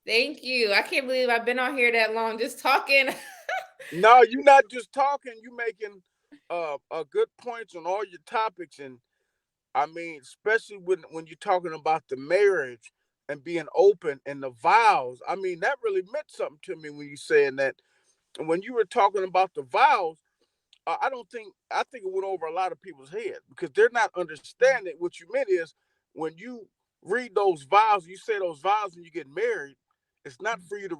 Thank you. I can't believe I've been on here that long just talking. No, you're not just talking. You making a good points on all your topics, and I mean, especially when you're talking about the marriage and being open and the vows. I mean, that really meant something to me when you saying that. And when you were talking about the vows, I think it went over a lot of people's head because they're not understanding what you meant is when you read those vows, you say those vows and you get married, it's not for you to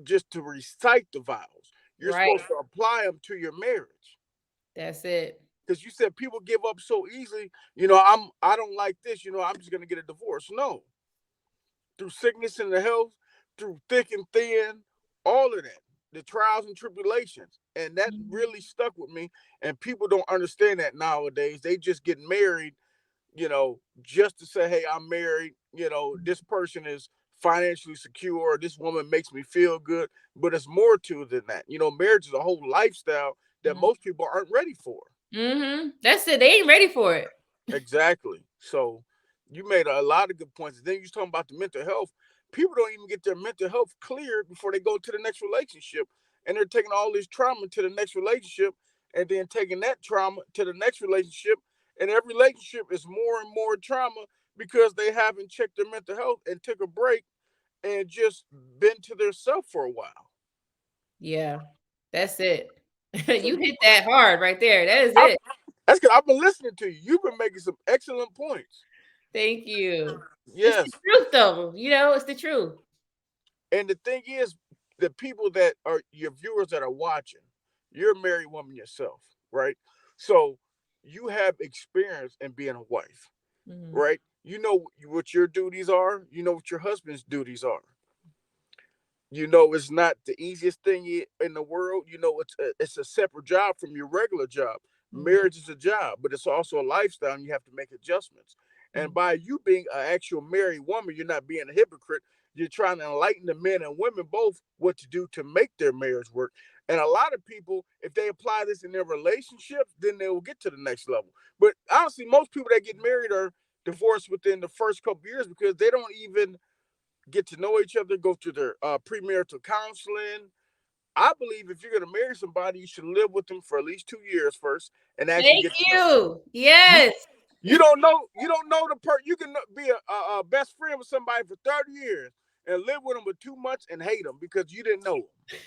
just to recite the vows. You're Right. supposed to apply them to your marriage. That's it. Because you said people give up so easily. I don't like this. I'm just gonna get a divorce. No, through sickness and the health, through thick and thin, all of that, the trials and tribulations. And that Mhm. really stuck with me. And people don't understand that nowadays. They just get married, just to say, hey, I'm married, this person is financially secure, this woman makes me feel good. But it's more to it than that. Marriage is a whole lifestyle that most people aren't ready for. Mm-hmm. That's it. They ain't ready for it. Exactly. So you made a lot of good points. And then you was talking about the mental health. People don't even get their mental health cleared before they go to the next relationship. And they're taking all this trauma to the next relationship and then taking that trauma to the next relationship. And every relationship is more and more trauma because they haven't checked their mental health and took a break and just been to their self for a while. Yeah, that's it. So You hit that hard right there. That is I, it. that's because I've been listening to you. You've been making some excellent points. Thank you. It's the Yes. truth, though. It's the truth. And the thing is, the people that are your viewers that are watching, you're a married woman yourself, right? So you have experience in being a wife, Mhm. right? You know what your duties are. You know what your husband's duties are. It's not the easiest thing in the world. It's a separate job from your regular job. Mhm. Marriage is a job, but it's also a lifestyle, and you have to make adjustments. And Mhm. by you being an actual married woman, you're not being a hypocrite. You're trying to enlighten the men and women both what to do to make their marriage work. And a lot of people, if they apply this in their relationships, then they will get to the next level. But honestly, most people that get married are divorced within the first couple years because they don't even get to know each other, go through their premarital counseling. I believe if you're going to marry somebody, you should live with them for at least 2 years first and actually Thank get to know them. you. You Yes. you don't know the person. You can be a best friend with somebody for 30 years and live with them for 2 months and hate them because you didn't know them.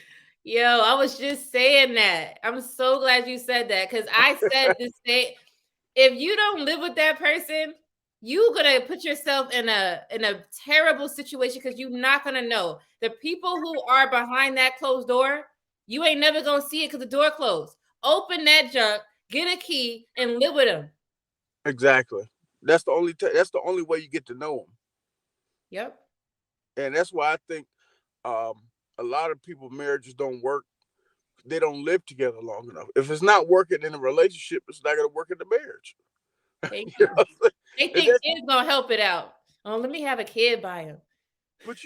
Yo, I was just saying that. I'm so glad you said that because I said the same. If you don't live with that person, you're gonna put yourself in a terrible situation because you're not gonna know the people who are behind that closed door. You ain't never gonna see it because the door closed. Open that junk, get a key, and live with them. Exactly. That's the only way you get to know them, Yep. and that's why I think um, a lot of people marriages don't work. They don't live together long enough. If it's not working in a relationship, it's not going to work in the marriage. Thank You you. know? They And think that's, kids gonna help it out. Oh, let me have a kid by him. but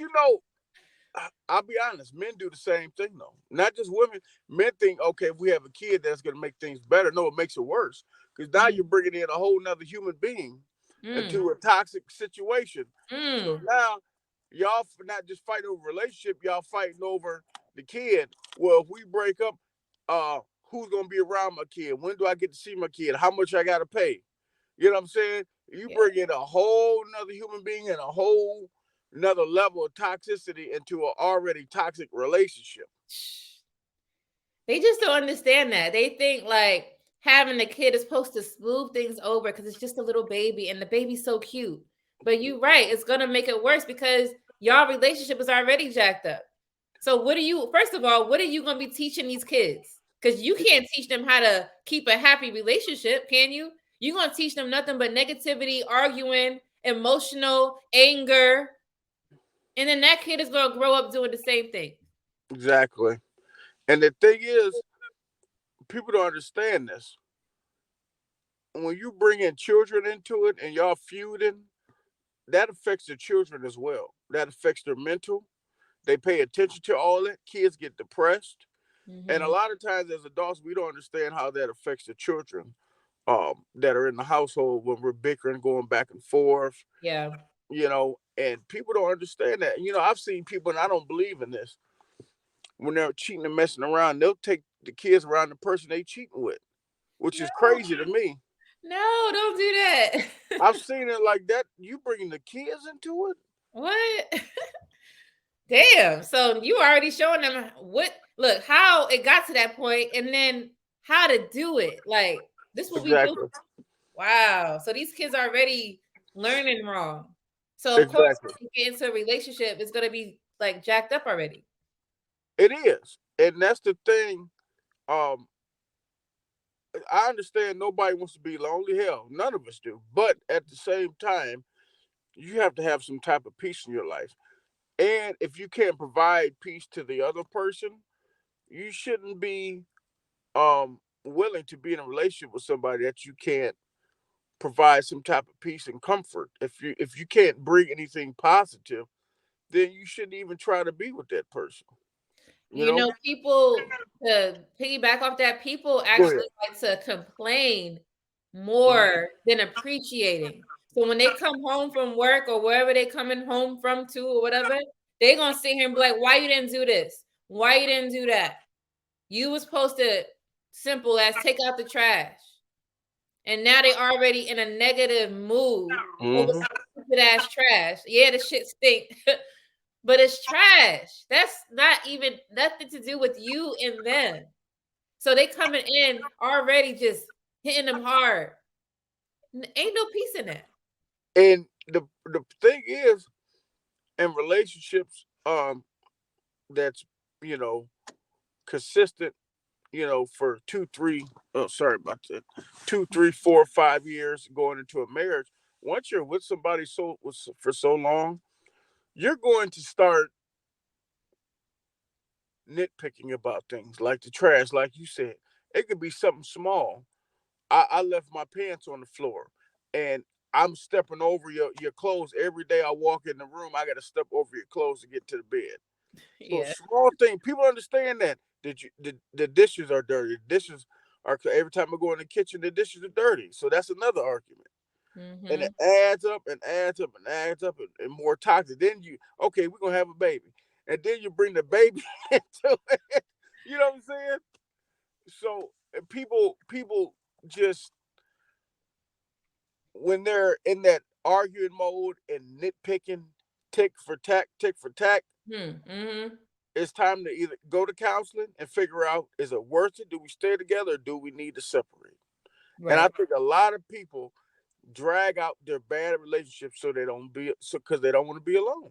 I'll be honest, men do the same thing though. Not just women. Men think, okay, if we have a kid, that's going to make things better. No, it makes it worse because now Mm, you're bringing in a whole nother human being mm, into a toxic situation. So mm. now y'all not just fighting over relationship, y'all fighting over the kid. Well, if we break up, who's gonna be around my kid? When do I get to see my kid? How much I gotta pay? You know what I'm saying? You Yeah. bring in a whole nother human being and a whole another level of toxicity into an already toxic relationship. They just don't understand that. They think like having a kid is supposed to smooth things over because it's just a little baby and the baby's so cute. But you're right, it's gonna make it worse because y'all relationship is already jacked up. So first of all, what are you gonna be teaching these kids? Because you can't teach them how to keep a happy relationship, can you? You're gonna teach them nothing but negativity, arguing, emotional, anger, and then that kid is gonna grow up doing the same thing. Exactly. And the thing is, people don't understand this. When you bring in children into it and y'all feuding, that affects the children as well. That affects their mental. They pay attention to all that. Kids get depressed. And a Mhm. lot of times as adults, we don't understand how that affects the children that are in the household when we're bickering, going back and forth. Yeah. and people don't understand that. I've seen people, and I don't believe in this, when they're cheating and messing around, they'll take the kids around the person they cheating with, which is No, crazy to me. no, don't do that. I've seen it like that. You bringing the kids into it? What? Damn. So you already showing them look, how it got to that point and then how to do it. Like, this is what we do. Exactly. Wow. So these kids are already learning wrong. So of course, Exactly. when you get into a relationship, it's gonna be like jacked up already. It is, and that's the thing. Um, I understand nobody wants to be lonely. Hell, none of us do. But at the same time, you have to have some type of peace in your life. And if you can't provide peace to the other person, you shouldn't be willing to be in a relationship with somebody that you can't provide some type of peace and comfort. If you can't bring anything positive, then you shouldn't even try to be with that person. You You know? know, people, to piggyback off that, people Go ahead. actually like to complain Mhm. more than appreciating. So when they come home from work or wherever they coming home from to or whatever, they gonna sit here and be like, why you didn't do this? Why you didn't do that? You was supposed to simple as take out the trash. And now they already in a negative mood over Mhm. some stupid ass trash. Yeah, the shit stink. But it's trash. That's not even nothing to do with you and them. So they coming in already just hitting them hard. Ain't no peace in that. And the thing is, in relationships, that's you know consistent, for 2 3, oh sorry about that, 2 3 4 5 years going into a marriage. Once you're with somebody for so long, you're going to start nitpicking about things like the trash, like you said. It could be something small. I left my pants on the floor, and I'm stepping over your clothes every day. I walk in the room, I got to step over your clothes to get to the bed. So Yeah. small thing, people understand that. The dishes are dirty. The dishes are, every time I go in the kitchen, the dishes are dirty. So that's another argument, and it Mm-hmm. adds up and adds up and adds up, and more toxic. Then okay, we're gonna have a baby, and then you bring the baby into it. You know what I'm saying? So people just, when they're in that arguing mode and nitpicking, tick for tack, Mm-hmm. it's time to either go to counseling and figure out, is it worth it? Do we stay together or do we need to separate? And I Right. think a lot of people drag out their bad relationships so they don't be so because they don't want to be alone.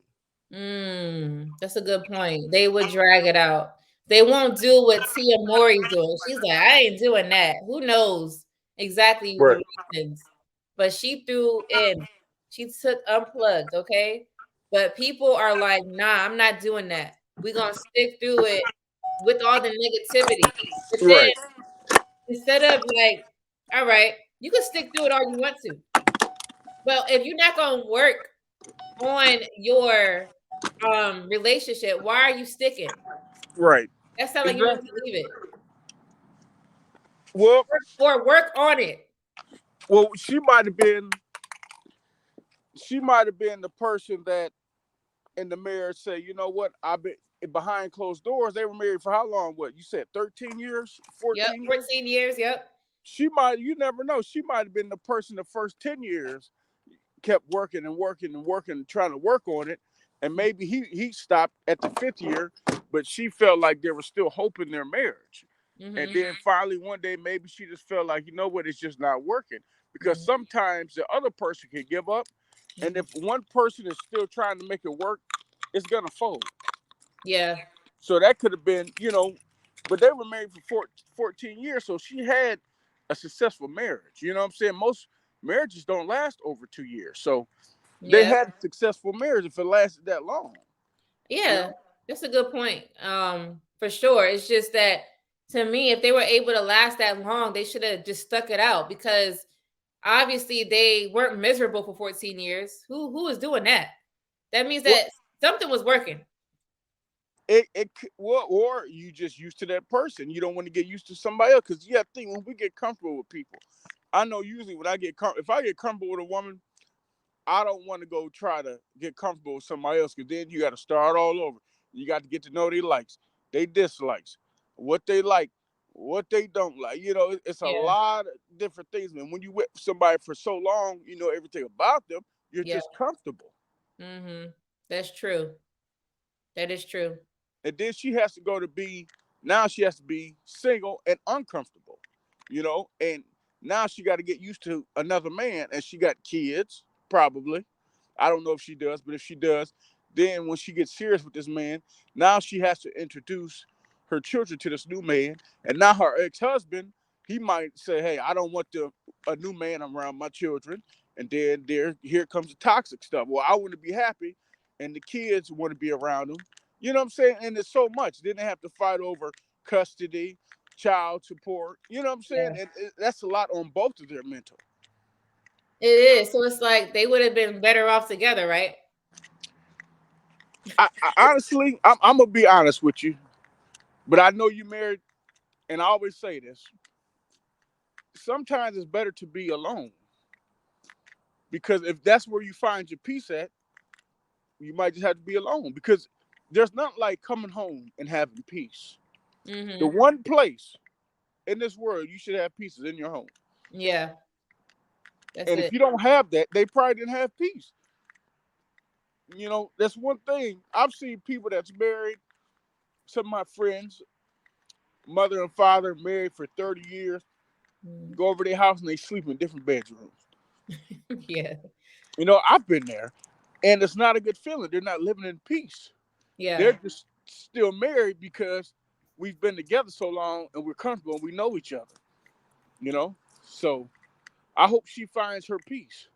That's a good point. They would drag it out. They won't do what Tia Mori's doing. She's like, I ain't doing that. Who knows exactly Right. the reasons? But she threw in. She took unplugged, okay? But people are like, nah, I'm not doing that. We're gonna stick through it with all the negativity. But then Right. instead of like, all right, you can stick through it all you want to. Well, if you're not gonna work on your relationship, why are you sticking? Right. That sounds like you need Exactly. to leave it Well, or work on it. well, she might have been the person that in the marriage say, you know what, I've been behind closed doors. They were married for how long? What you said, 13 years, Yep, 14 years? 14 years. Yep. She might, you never know. She might have been the person the first 10 years kept working and working and working, trying to work on it. And maybe he stopped at the fifth year, but she felt like there was still hope in their marriage. And Mm-hmm. then finally one day, maybe she just felt like, you know what, it's just not working. Because Mm-hmm. sometimes the other person can give up. And Mm-hmm. if one person is still trying to make it work, it's gonna fold. Yeah. So that could have been, but they were married for 14 years. So she had a successful marriage. You know what I'm saying? Most marriages don't last over 2 years. So they Yeah. had a successful marriage if it lasted that long. You Yeah. know? That's a good point. For sure. It's just that to me, if they were able to last that long, they should have just stuck it out because obviously they weren't miserable for 14 years. Who was doing that? That means Well, that something was working. well, or you just used to that person. You don't want to get used to somebody else because you have to think, when we get comfortable with people. I know usually when if I get comfortable with a woman, I don't want to go try to get comfortable with somebody else, because then you got to start all over. You got to get to know their likes, they dislikes, what they like, what they don't like. It's a Yeah. lot of different things. And when you with somebody for so long, you know everything about them, you're Yeah. just comfortable. Mm-hmm. That's true. That is true. And then now she has to be single and uncomfortable, and now she got to get used to another man, and she got kids, probably. I don't know if she does, but if she does, then when she gets serious with this man, now she has to introduce her children to this new man. And now her ex-husband, he might say, hey, I don't want a new man around my children. And then here comes the toxic stuff. Well, I want to be happy, and the kids want to be around him. You know what I'm saying? And it's so much. Then they have to fight over custody, child support. You know what I'm saying? Yeah. And that's a lot on both of their mental. It is. So it's like they would have been better off together, right? I honestly, I'm gonna be honest with you, but I know you married, and I always say this. Sometimes it's better to be alone, because if that's where you find your peace at, you might just have to be alone, because there's nothing like coming home and having peace. The Mm-hmm. one place in this world you should have peace is in your home. Yeah. That's And if it. you don't have that, they probably didn't have peace. That's one thing. I've seen people that's married, some of my friends, mother and father married for 30 years, Mm. go over their house and they sleep in different bedrooms. Yeah. I've been there, and it's not a good feeling. They're not living in peace. Yeah. They're just still married because we've been together so long and we're comfortable and we know each other. You know, so I hope she finds her peace.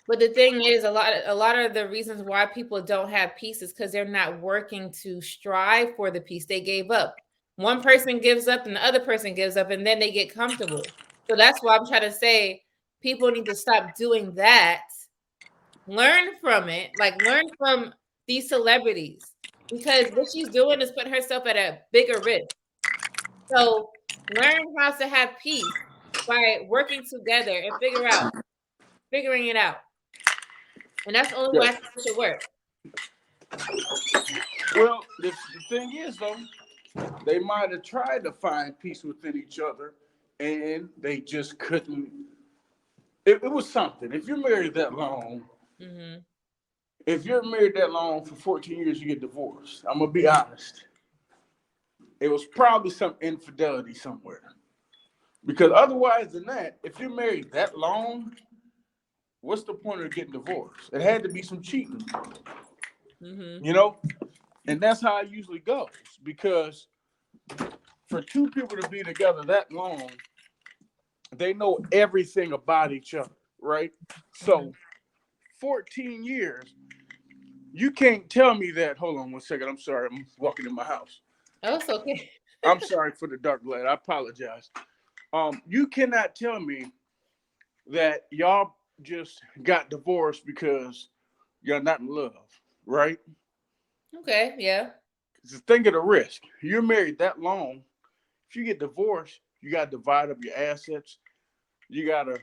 But the thing is, a lot of the reasons why people don't have peace is because they're not working to strive for the peace. They gave up. One person gives up and the other person gives up, and then they get comfortable. So that's why I'm trying to say people need to stop doing that. Learn from it, like learn from these celebrities, because what she's doing is putting herself at a bigger risk. So learn how to have peace by working together and figuring it out. And that's the only Yeah. way I think it should work. Well, the thing is, though, they might have tried to find peace within each other, and they just couldn't. It was something. If you're married that long, Mm-hmm. if you're married that long for 14 years, you get divorced. I'm gonna be honest. It was probably some infidelity somewhere. Because otherwise than that, if you're married that long, what's the point of getting divorced? It had to be some cheating, Mm-hmm. you know? And that's how it usually goes. Because for two people to be together that long, they know everything about each other, right? Mm-hmm. So 14 years, you can't tell me that. Hold on one second. I'm sorry. I'm walking in my house. Oh, it's okay. I'm sorry for the dark light. I apologize. You cannot tell me that y'all just got divorced because you're not in love, right? Okay, yeah. Just think of the risk. You're married that long. If you get divorced, you got to divide up your assets. You got to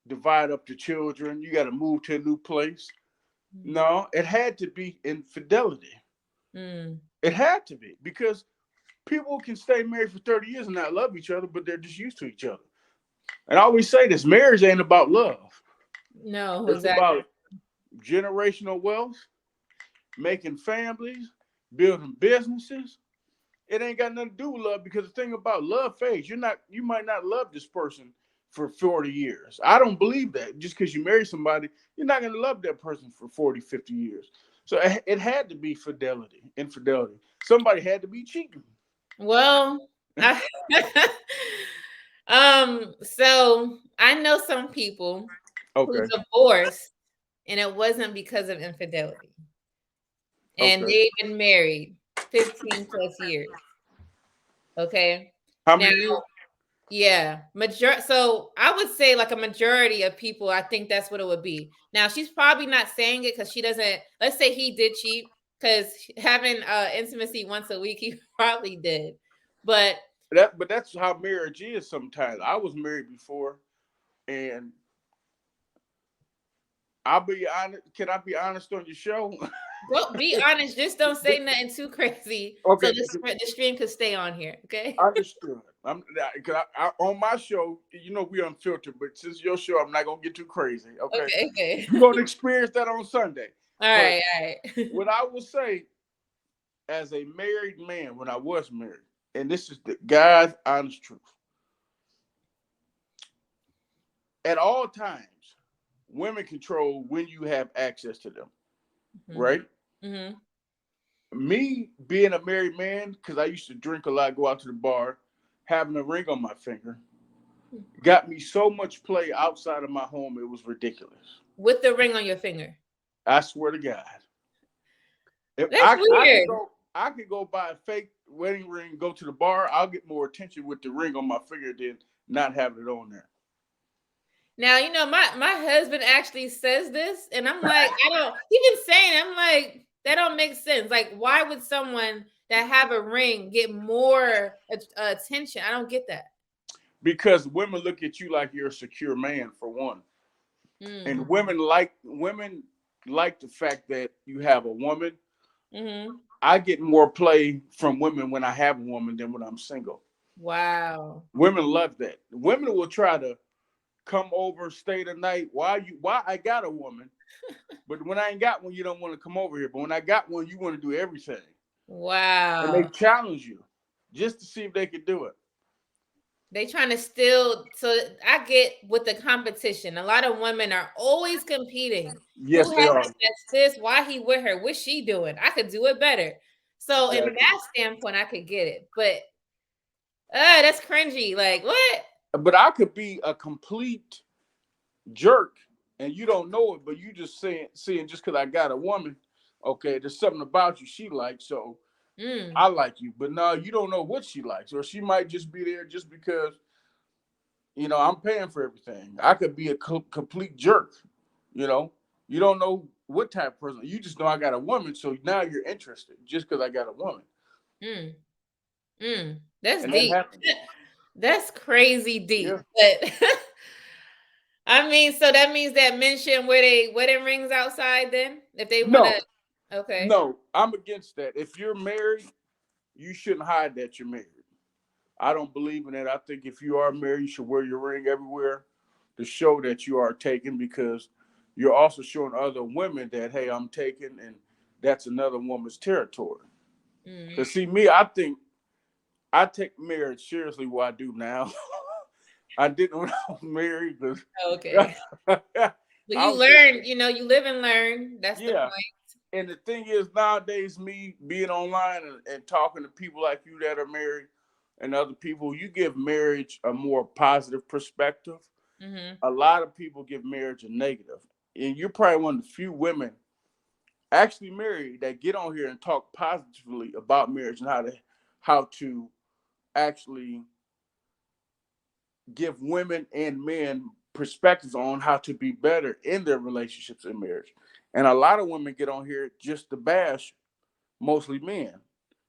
divide up the children. You got to move to a new place. No, it had to be infidelity. Mm. It had to be, because people can stay married for 30 years and not love each other, but they're just used to each other. And I always say this: marriage ain't about love. No, It's exactly. about generational wealth, making families, building businesses. It ain't got nothing to do with love, because the thing about love fades. You might not love this person for 40 years. I don't believe that. Just because you marry somebody, you're not going to love that person for 40, 50 years. So it had to be infidelity. Somebody had to be cheating. Well, I, so I know some people who Okay. divorced and it wasn't because of infidelity. And Okay. they've been married 15 plus years. Okay. How Now, many years? yeah, so I would say like a majority of people, I think that's what it would be. Now, she's probably not saying it because she doesn't, let's say he did cheat, because having intimacy once a week, he probably did. But But that's how marriage is sometimes. I was married before, and I'll be honest. Can I be honest on your show? Don't be honest. Just don't say nothing too crazy, so Okay, the stream could stay on here. Okay. understood. Cause on my show, we unfiltered, but since your show, I'm not gonna get too crazy. Okay, Okay. Okay. you're gonna experience that on Sunday. All But right. All right. what I will say, as a married man, when I was married, and this is the God's honest truth, at all times, women control when you have access to them, right? Mm-hmm. Me being a married man, because I used to drink a lot, go out to the bar, having a ring on my finger, got me so much play outside of my home, it was ridiculous. With the ring on your finger. I swear to God. If That's weird. I could go buy a fake wedding ring, go to the bar, I'll get more attention with the ring on my finger than not having it on there. Now, my husband actually says this, and I'm like, I don't, he been saying it, I'm like, that don't make sense. Like, why would someone that have a ring get more attention? I don't get that. Because women look at you like you're a secure man, for one. And women like the fact that you have a woman. Mm-hmm. I get more play from women when I have a woman than when I'm single. Wow. Women love that. Women will try to come over, stay the night. Why I got a woman, but when I ain't got one, you don't want to come over here. But when I got one, you want to do everything. Wow. And they challenge you just to see if they could do it. They trying to still, so I get with the competition. A lot of women are always competing. Yes, Who they has are. this? Why he with her? What's she doing? I could do it better. So Exactly. in that standpoint, I could get it. But that's cringy. Like, what? But I could be a complete jerk and you don't know it, but you just seeing just because I got a woman, okay, there's something about you she likes, so I like you. But no, you don't know what she likes, or she might just be there just because I'm paying for everything. I could be a complete jerk. You don't know what type of person. You just know I got a woman, so now you're interested just because I got a woman. That's And deep. That's crazy deep. Yeah. But I mean, so that means that men shouldn't wear their wedding rings outside then? If they want to, okay. No, I'm against that. If you're married, you shouldn't hide that you're married. I don't believe in that. I think if you are married, you should wear your ring everywhere to show that you are taken, because you're also showing other women that, hey, I'm taken, and that's another woman's territory. Because see, me, I think I take marriage seriously what I do now. I didn't when I was married. Okay. But you learn, you live and learn. That's the point. And the thing is, nowadays, me being online and talking to people like you that are married and other people, you give marriage a more positive perspective. A lot of people give marriage a negative. And you're probably one of the few women actually married that get on here and talk positively about marriage and how to actually give women and men perspectives on how to be better in their relationships and marriage. And a lot of women get on here just to bash mostly men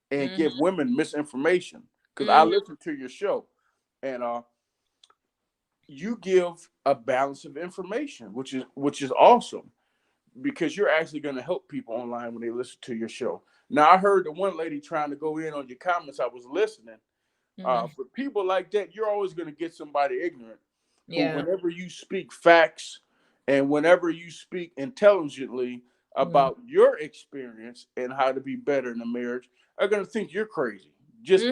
and give women misinformation. Because I listen to your show, and you give a balance of information, which is awesome, because you're actually going to help people online when they listen to your show. Now, I heard the one lady trying to go in on your comments. I was listening. For people like that, you're always going to get somebody ignorant. Yeah. Who, whenever you speak facts and whenever you speak intelligently about your experience and how to be better in a marriage, are going to think you're crazy just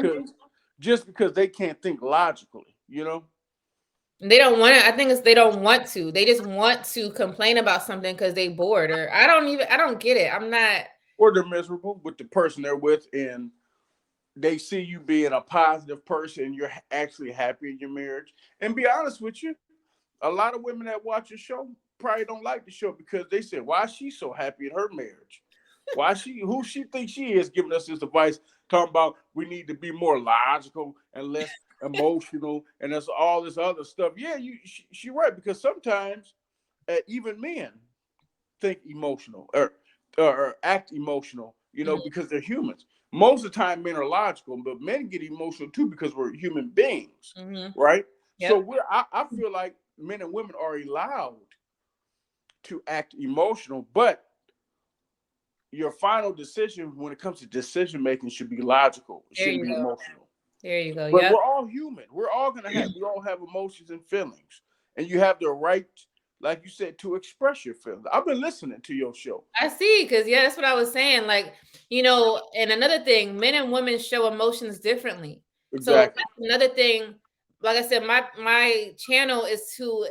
because they can't think logically, They don't want to. I think they don't want to. They just want to complain about something because they bored, or I don't get it. I'm not. Or they're miserable with the person they're with, and they see you being a positive person. You're actually happy in your marriage. And be honest with you, a lot of women that watch your show probably don't like the show because they say, why is she so happy in her marriage? Who she thinks she is, giving us this advice, talking about we need to be more logical and less emotional, and that's all this other stuff. Yeah, she right, because sometimes even men think emotional or act emotional, because they're humans. Most of the time, men are logical, but men get emotional too because we're human beings, right? Yep. So I feel like men and women are allowed to act emotional, but your final decision when it comes to decision making should be logical. It There shouldn't you be go. emotional. There you go. But Yep. we're all human. We all have emotions and feelings. And you have the right, like you said, to express your feelings. I've been listening to your show. I see, because yeah, that's what I was saying. Like, and another thing, men and women show emotions differently. So Exactly. that's another thing. Like I said, my channel is to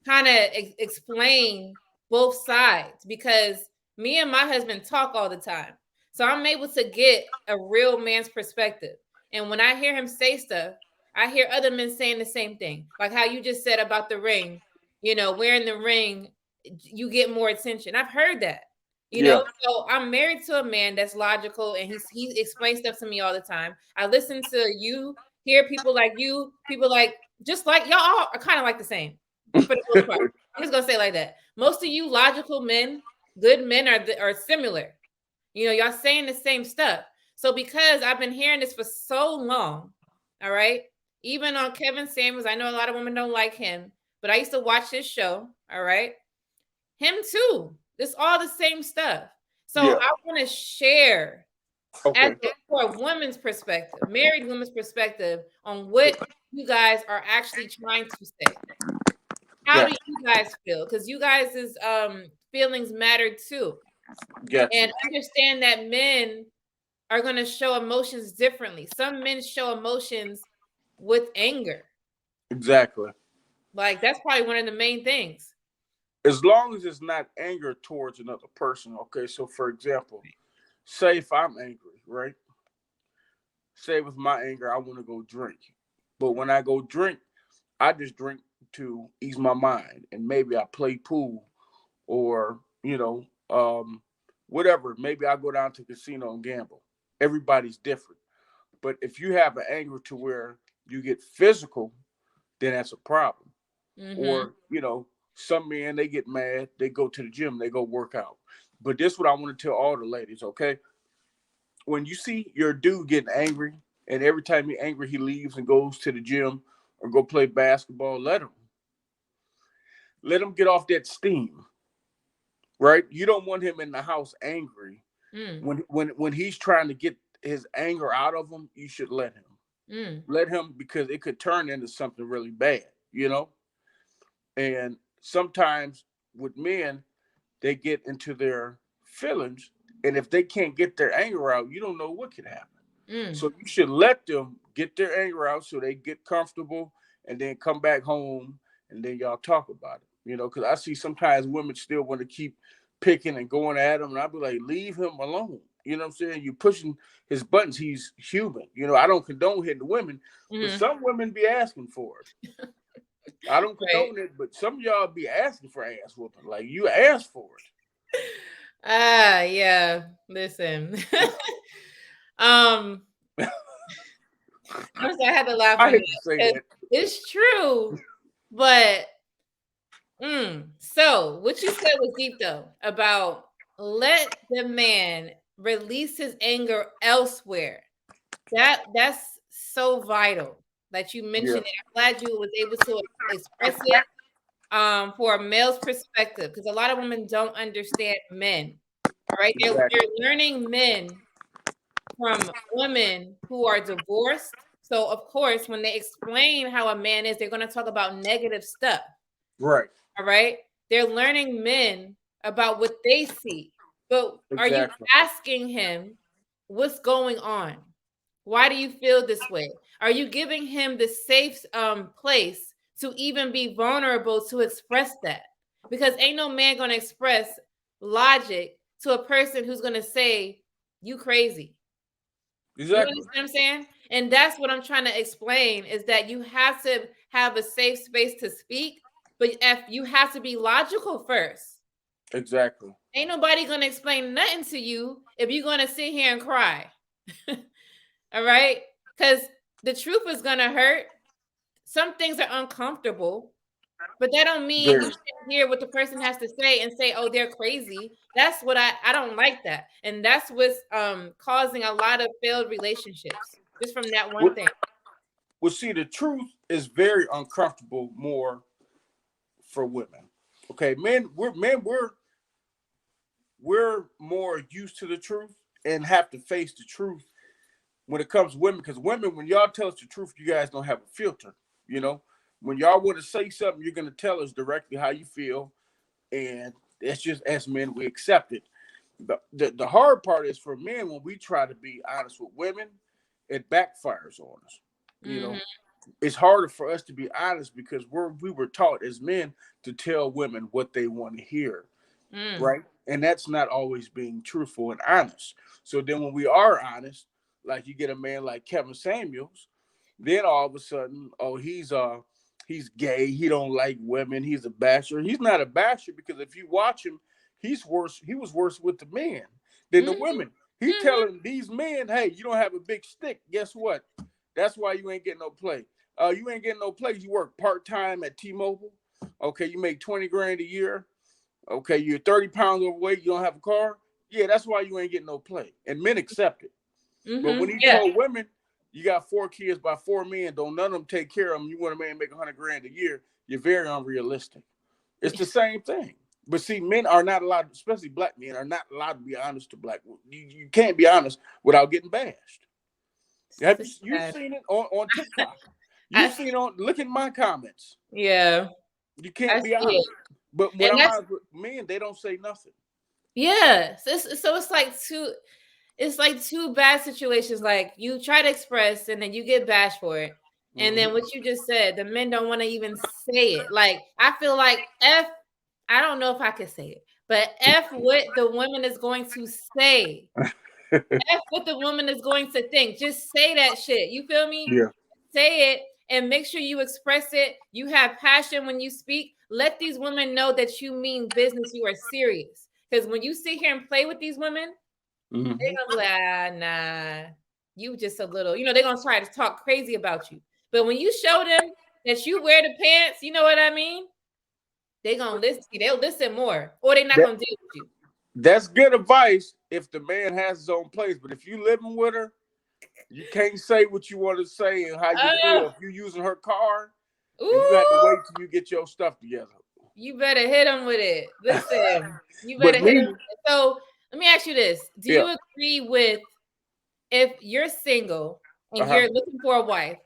kind of explain both sides because me and my husband talk all the time. So I'm able to get a real man's perspective. And when I hear him say stuff, I hear other men saying the same thing. Like how you just said about the ring, wearing the ring, you get more attention. I've heard that. Yeah. So I'm married to a man that's logical and he explains stuff to me all the time. I listen to you, hear people like you, people like just like y'all all are kind of like the same for the most part. I'm just gonna say it like that. Most of you logical men, good men are similar. Y'all saying the same stuff. So because I've been hearing this for so long, all right. Even on Kevin Samuels, I know a lot of women don't like him, but I used to watch his show. All right, him too. It's all the same stuff. So Yeah. I want to share Okay. for a woman's perspective, married woman's perspective on what you guys are actually trying to say. How Got do you guys feel? Because you guys' feelings matter too. you. Got you. And understand that men are going to show emotions differently. Some men show emotions with anger. Exactly. Like that's probably one of the main things. As long as it's not anger towards another person. Okay. So for example, say if I'm angry, right? Say with my anger, I want to go drink. But when I go drink, I just drink to ease my mind. And maybe I play pool or, whatever. Maybe I go down to the casino and gamble. Everybody's different. But if you have an anger to where you get physical, then that's a problem. Mm-hmm. Or, some men, they get mad, they go to the gym, they go work out. But this is what I want to tell all the ladies, okay? When you see your dude getting angry, and every time he's angry, he leaves and goes to the gym or go play basketball, let him. Let him get off that steam, right? You don't want him in the house angry. Mm. When he's trying to get his anger out of him, you should let him. Mm. Let him, because it could turn into something really bad. And sometimes with men, they get into their feelings, and if they can't get their anger out, you don't know what could happen. Mm. So you should let them get their anger out so they get comfortable, and then come back home, and then y'all talk about it. Because I see sometimes women still want to keep picking and going at him, and I'll be like, leave him alone. You know what I'm saying? You pushing his buttons. He's human. I don't condone hitting women, but Mm-hmm. some women be asking for it. I don't Right. condone it, but some of y'all be asking for ass whooping. Like, you asked for it. Yeah. Listen. um, I'm sorry, I had to laugh I on hate to that say because that. it's true, but so what you said was deep though about let the man release his anger elsewhere. That's so vital that you Yeah, mentioned it. I'm glad you was able to express it for a male's perspective because a lot of women don't understand men. All right, they're exactly. learning men from women who are divorced. So of course, when they explain how a man is, they're going to talk about negative stuff. Right. All right. They're learning men about what they see. But are you Exactly. asking him what's going on? Why do you feel this way? Are you giving him the safe place to even be vulnerable to express that? Because ain't no man going to express logic to a person who's going to say you crazy. You Exactly. understand what I'm saying? And that's what I'm trying to explain is that you have to have a safe space to speak, but if you have to be logical first. Exactly. Ain't nobody gonna explain nothing to you if you're gonna sit here and cry. All right? Because the truth is gonna hurt. Some things are uncomfortable, but that don't mean you Very. shouldn't hear what the person has to say and say, oh, they're crazy. That's what I don't like that. And that's what's causing a lot of failed relationships just from that one Well, thing. well, see, the truth is very uncomfortable more for women. Okay, we're more used to the truth and have to face the truth when it comes to women. Because women, when y'all tell us the truth, you guys don't have a filter. You know, when y'all want to say something, you're gonna tell us directly how you feel, and that's just as men we accept it. The hard part is for men when we try to be honest with women, it backfires on us. You know, it's harder for us to be honest because we were taught as men to tell women what they want to hear, Mm. right? And that's not always being truthful and honest. So then when we are honest, like you get a man like Kevin Samuels, then all of a sudden, oh, he's gay, he don't like women, he's a basher. He's not a basher because if you watch him, he was worse with the men than the Mm-hmm. women. He telling these men, hey, you don't have a big stick. Guess what? That's why you ain't getting no play. You ain't getting no plays. You work part-time at T-Mobile. Okay, you make 20 grand a year. Okay, you're 30 pounds overweight, you don't have a car. Yeah, that's why you ain't getting no play. And men accept it. But when he Yeah. told women, you got 4 kids by 4 men, don't none of them take care of them, you want a man to make 100 grand a year, you're very unrealistic. It's the same thing. But see, men are not allowed, especially black men, are not allowed to be honest to black women. You can't be honest without getting bashed. Have you seen it on TikTok? You've seen on, look at my comments. Yeah. You can't be honest. But when I'm honest with men, they don't say nothing. Yeah. So it's like two bad situations. Like you try to express and then you get bashed for it. And then what you just said, the men don't want to even say it. Like I feel like I don't know if I could say it, but F what the woman is going to say. F what the woman is going to think. Just say that shit. You feel me? Yeah. Say it and make sure you express it. You have passion when you speak. Let these women know that you mean business. You are serious. Because when you sit here and play with these women, they're gonna be like, nah, you just a little, they're gonna try to talk crazy about you. But when you show them that you wear the pants, you know what I mean? They're gonna listen. They'll listen more, or they're not gonna deal with you. That's good advice if the man has his own place. But if you living with her, you can't say what you want to say and how you feel. If you're using her car, then you have to wait till you get your stuff together. You better hit them with it. Listen, you better But hit me, them. So let me ask you this: do you agree with if you're single and you're looking for a wife?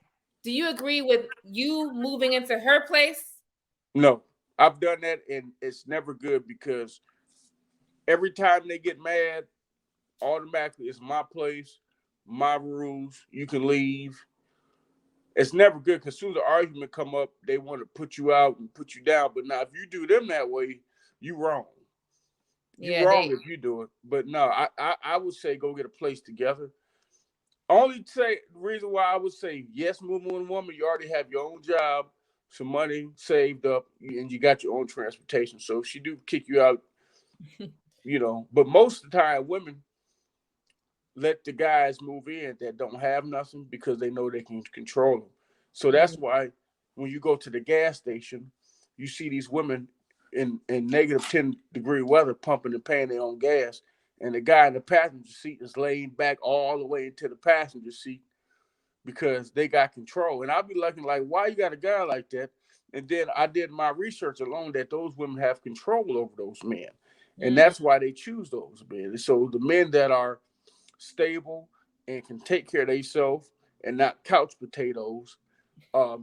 Do you agree with you moving into her place? no, I've done that, and it's never good because every time they get mad, automatically it's my place, my rules. You can leave. It's never good because soon as the argument come up, they want to put you out and put you down. But now, if you do them that way, you wrong. You wrong if you do it. But no, I would say go get a place together. Only say the reason why I would say yes, moving with a woman, you already have your own job, some money saved up, and you got your own transportation. So if she do kick you out, But most of the time, women let the guys move in that don't have nothing because they know they can control them. So that's why when you go to the gas station, you see these women in negative 10-degree weather pumping and paying their own gas. And the guy in the passenger seat is laying back all the way into the passenger seat because they got control. And I'll be looking like, why you got a guy like that? And then I did my research alone that those women have control over those men. And that's why they choose those men. So the men that are stable and can take care of themselves and not couch potatoes,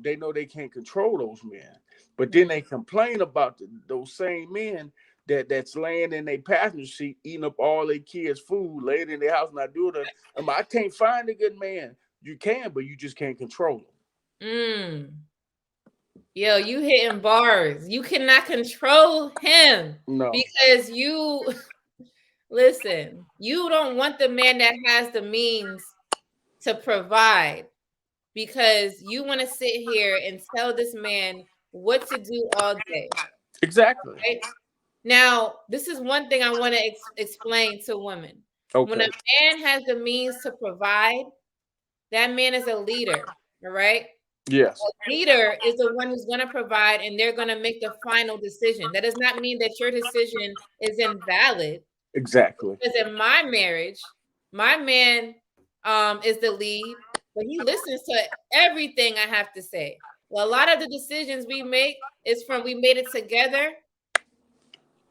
they know they can't control those men. But then they complain about those same men that's laying in their passenger seat, eating up all their kids' food, laying in their house, not doing it. I can't find a good man. You can, but you just can't control him. Yo, you hitting bars. You cannot control him because listen, you don't want the man that has the means to provide because you want to sit here and tell this man what to do all day. Exactly. Right? Now, this is one thing I want to explain to women. Okay. When a man has the means to provide, that man is a leader, all right? Yes. A leader is the one who's going to provide and they're going to make the final decision. That does not mean that your decision is invalid. Exactly. Because in my marriage, my man is the lead, but he listens to everything I have to say. Well, a lot of the decisions we make is from we made it together,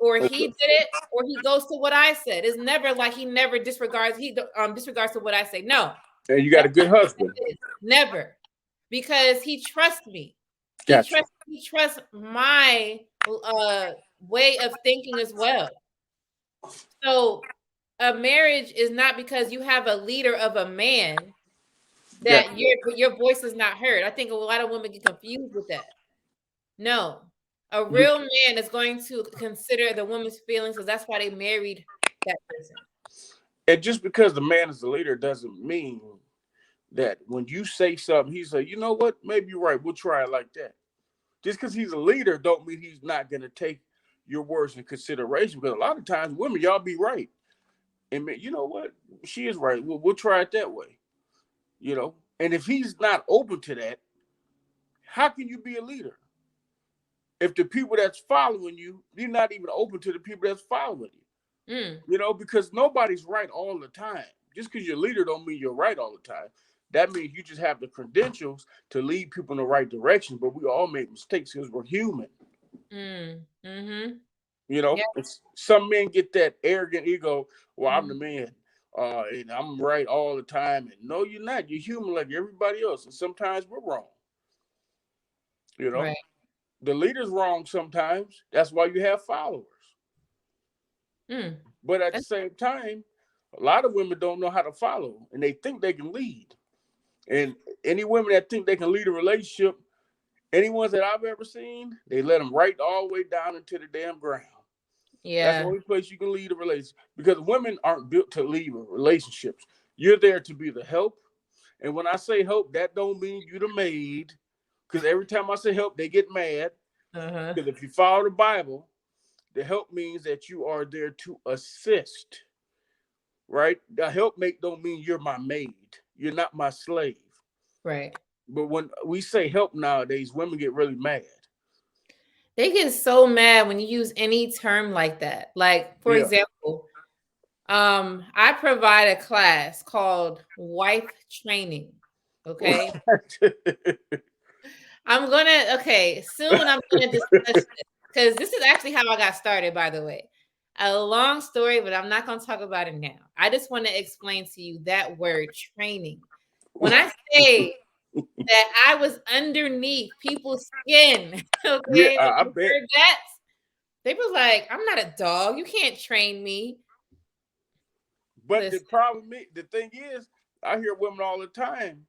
or he Okay. did it, or he goes to what I said. It's never like he never disregards disregards to what I say. No, And you got a that's good not what husband. it is. Never, because he trusts me. Gotcha. He trusts my way of thinking as well. So a marriage is not because you have a leader of a man that Gotcha. your voice is not heard. I think a lot of women get confused with that. No, a real man is going to consider the woman's feelings because that's why they married that person. And just because the man is the leader doesn't mean that when you say something, he say, you know what, maybe you're right. We'll try it like that. Just because he's a leader don't mean he's not going to take your words in consideration. Because a lot of times, women, y'all be right. And you know what? She is right. We'll try it that way. You know? And if he's not open to that, how can you be a leader? If the people that's following you, you're not even open to the people that's following you. You know, because nobody's right all the time. Just because you're a leader don't mean you're right all the time. That means you just have the credentials to lead people in the right direction. But we all make mistakes because we're human. Mm-hmm. You know, Yeah. some men get that arrogant ego. Well, I'm the man, and I'm right all the time. And no, you're not. You're human like everybody else, and sometimes we're wrong. You know, Right. the leader's wrong sometimes. That's why you have followers. But at the That's, same time, a lot of women don't know how to follow, and they think they can lead. And any women that think they can lead a relationship, any ones that I've ever seen, they let them right all the way down into the damn ground. That's the yeah. only place you can lead a relationship, because women aren't built to lead relationships. You're there to be the help. And when I say help, that don't mean you the maid. Because every time I say help, they get mad. Uh-huh. Because if you follow the Bible, the help means that you are there to assist, right? The helpmate don't mean you're my maid. You're not my slave. Right. But when we say help nowadays, women get really mad. They get so mad when you use any term like that. Like, for Yeah. example, I provide a class called wife training. Okay. Soon I'm gonna discuss this because this is actually how I got started, by the way. A long story, but I'm not gonna talk about it now. I just want to explain to you that word training. When I say that I was underneath people's skin, Yeah, okay, when I they bet. heard that, they was like, I'm not a dog. You can't train me. But the Listen, problem, the thing is, I hear women all the time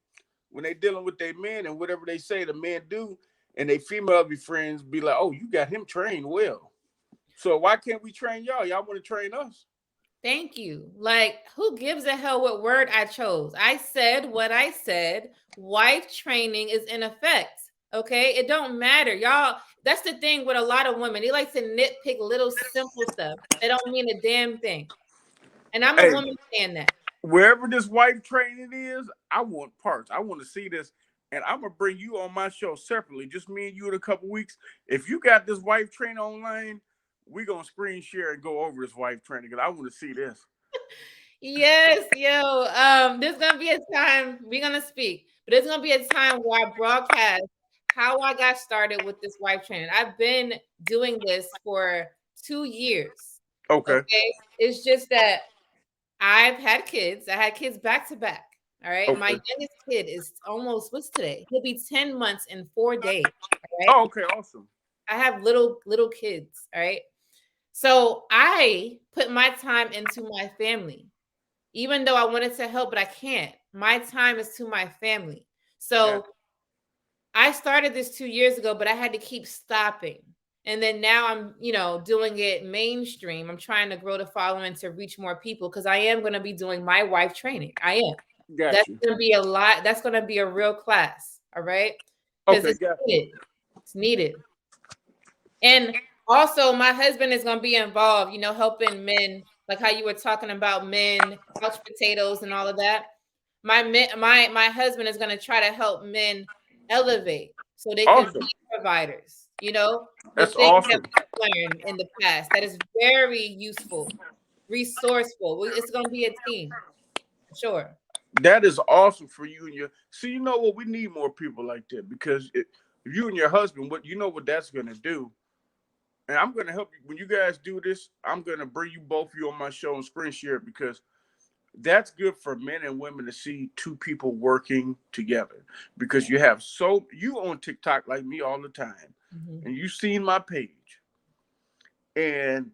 when they dealing with their men and whatever they say the men do, and they female be friends be like, "Oh, you got him trained well. So why can't we train y'all? Y'all want to train us?" thank you. Like, who gives a hell what word I chose? I said what I said. Wife training is in effect. Okay. It don't matter. Y'all, that's the thing with a lot of women. They like to nitpick little simple stuff. They don't mean a damn thing. And I'm a Hey, woman saying that. wherever this wife training is, I want parts. I want to see this, and I'm gonna bring you on my show separately. Just me and you in a couple weeks. If you got this wife training online, we gonna screen share and go over this wife training because I want to see this. Yes, yo. There's gonna be a time we're gonna speak, but there's gonna be a time where I broadcast how I got started with this wife training. I've been doing this for 2 years. Okay. Okay. It's just that I've had kids. I had kids back to back. All right. My Okay. youngest kid is almost what's today? He'll be 10 months and 4 days. All right. Oh, okay. Awesome. I have little kids. All right. So I put my time into my family even though I wanted to help, but I can't. My time is to my family. Gotcha. So I started this 2 years ago, but I had to keep stopping. And then now I'm, doing it mainstream. I'm trying to grow the following to reach more people because I am going to be doing my wife training. I am. That's Gotcha. going to be a lot. That's going to be a real class. All right. Because Okay. it's Gotcha. needed. It's needed. And also, my husband is going to be involved, helping men, like how you were talking about men, couch potatoes, and all of that. My husband is going to try to help men elevate so they can Awesome. be providers. The That's things that awesome. we learned in the past that is very useful, resourceful. It's going to be a team, for sure. That is awesome for you and your. See, you know what? We need more people like that because if you and your husband, what you know what that's going to do. And I'm gonna help you when you guys do this. I'm gonna bring you both of you on my show and screen share it because that's good for men and women to see two people working together. Because you have you on TikTok like me all the time, Mm-hmm. and you seen my page, and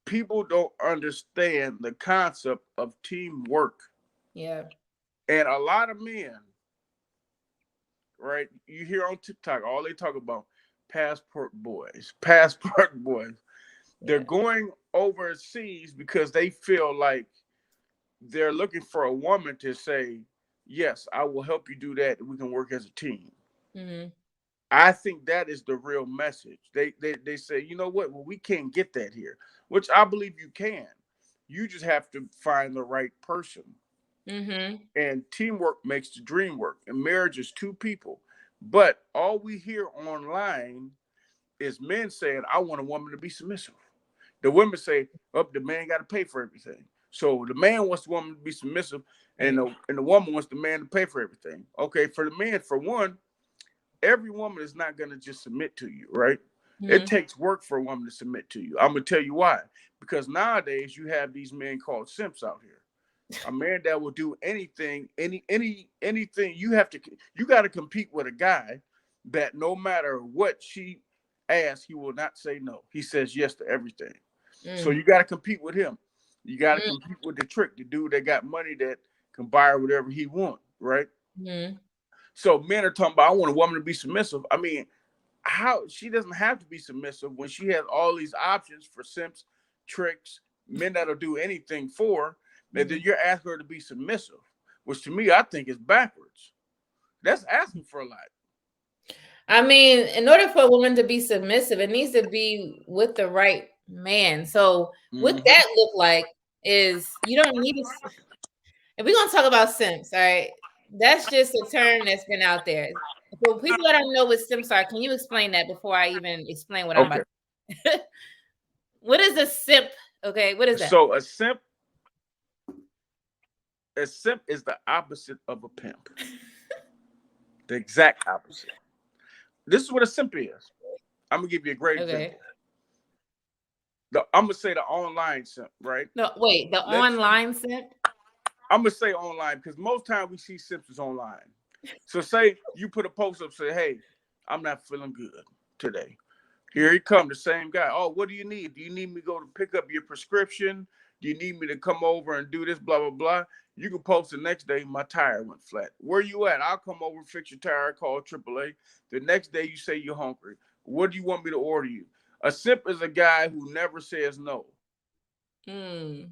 people don't understand the concept of teamwork. Yeah. And a lot of men, right? You hear on TikTok, all they talk about passport boys, passport boys. They're Yeah. going overseas because they feel like they're looking for a woman to say, yes, I will help you do that. We can work as a team. Mm-hmm. I think that is the real message. They say, you know what? Well, we can't get that here, which I believe you can. You just have to find the right person. Mm-hmm. And teamwork makes the dream work. And marriage is two people. But all we hear online is men saying, I want a woman to be submissive. The women say, oh, the man got to pay for everything. So the man wants the woman to be submissive, and Right. the woman wants the man to pay for everything. Okay, for the man, for one, every woman is not going to just submit to you, right? It Mm-hmm. takes work for a woman to submit to you. I'm going to tell you why. Because nowadays you have these men called simps out here. A man that will do anything, anything. You got to compete with a guy that no matter what she asks, he will not say no. He says yes to everything. So Mm-hmm. you got to compete with him. You got to compete with the trick, the dude that got money that can buy her whatever he want, right? Mm-hmm. So men are talking about I want a woman to be submissive. I mean, how she doesn't have to be submissive when she has all these options for simps, tricks, men that'll do anything for her, that then Mm-hmm. you're asking her to be submissive, which to me I think is backwards. That's asking for a lot. I mean, in order for a woman to be submissive, it needs to be with the right man. So, what Mm-hmm. that look like is you don't need to. If we're gonna talk about simps, all right, that's just a term that's been out there. For people that don't know what simps are, can you explain that before I even explain what I'm about? Okay. What is a simp? Okay, what is that? So a simp is the opposite of a pimp. The exact opposite. This is what a simp is. I'm gonna give you a great Okay. example. I'm gonna say the online simp, right? No, wait, the Let's online simp? I'm gonna say online because most time we see simps online. So say you put a post up, say, "Hey, I'm not feeling good today." Here he come, the same guy. Oh, what do you need? Do you need me to go to pick up your prescription? Do you need me to come over and do this? Blah blah blah. You can post the next day. My tire went flat. Where you at? I'll come over, fix your tire. Call AAA. The next day you say you're hungry. What do you want me to order you? A simp is a guy who never says no Mm.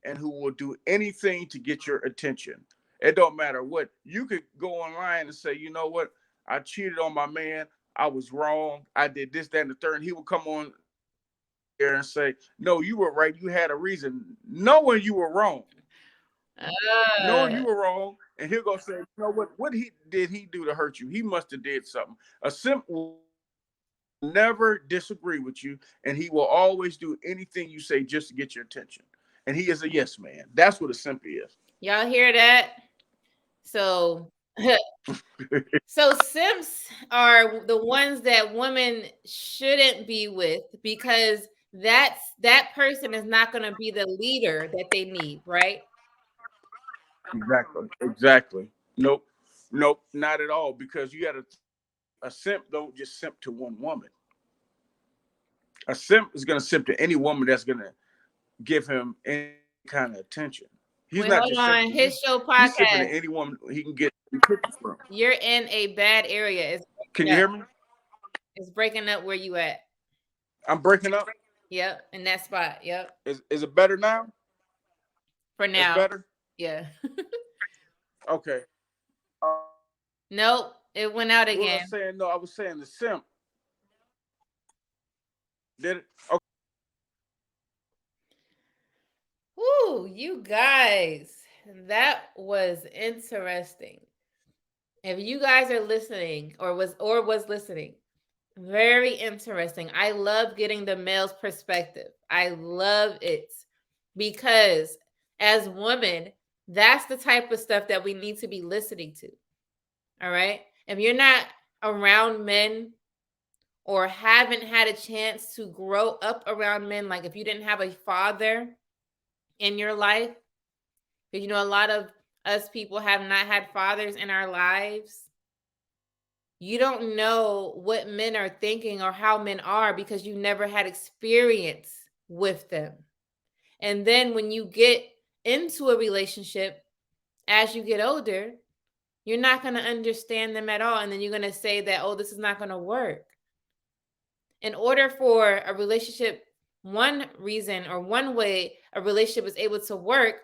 and who will do anything to get your attention. It don't matter what. You could go online and say, you know what? I cheated on my man. I was wrong. I did this, that, and the third. And he will come on there and say, no, you were right. You had a reason. Knowing you were wrong. Knowing Uh, you were wrong. And he'll go say, you know what? What he do to hurt you? He must have did something. A simp will never disagree with you, and he will always do anything you say just to get your attention. And he is a yes man. That's what a simp is. y'all hear that? So, so simps are the ones that women shouldn't be with because that person is not going to be the leader that they need, right? Exactly. Exactly. Nope. Nope. Not at all. Because you got to. A simp don't just simp to one woman. A simp is going to simp to any woman that's going to give him any kind of attention. He's Wait, not hold just simping on. to His you. show He's simping to podcast. any woman he can get attention from. You're in a bad area. It's Can breaking you up. hear me? It's breaking up where you at. I'm breaking up. Yep, in that spot. Yep. Is it better now? For It's now. better. Yeah. Okay. Uh, Nope. It went out what was I again. saying? No, I was saying the simp. Did it? Okay. Whoo, you guys. That was interesting. If you guys are listening or was listening, very interesting. I love getting the male's perspective. I love it because as women, that's the type of stuff that we need to be listening to. All right? If you're not around men or haven't had a chance to grow up around men, like if you didn't have a father in your life, because a lot of us people have not had fathers in our lives, you don't know what men are thinking or how men are because you never had experience with them. And then when you get into a relationship as you get older, you're not going to understand them at all. And then you're going to say that, oh, this is not going to work. In order for a relationship, one reason or one way a relationship is able to work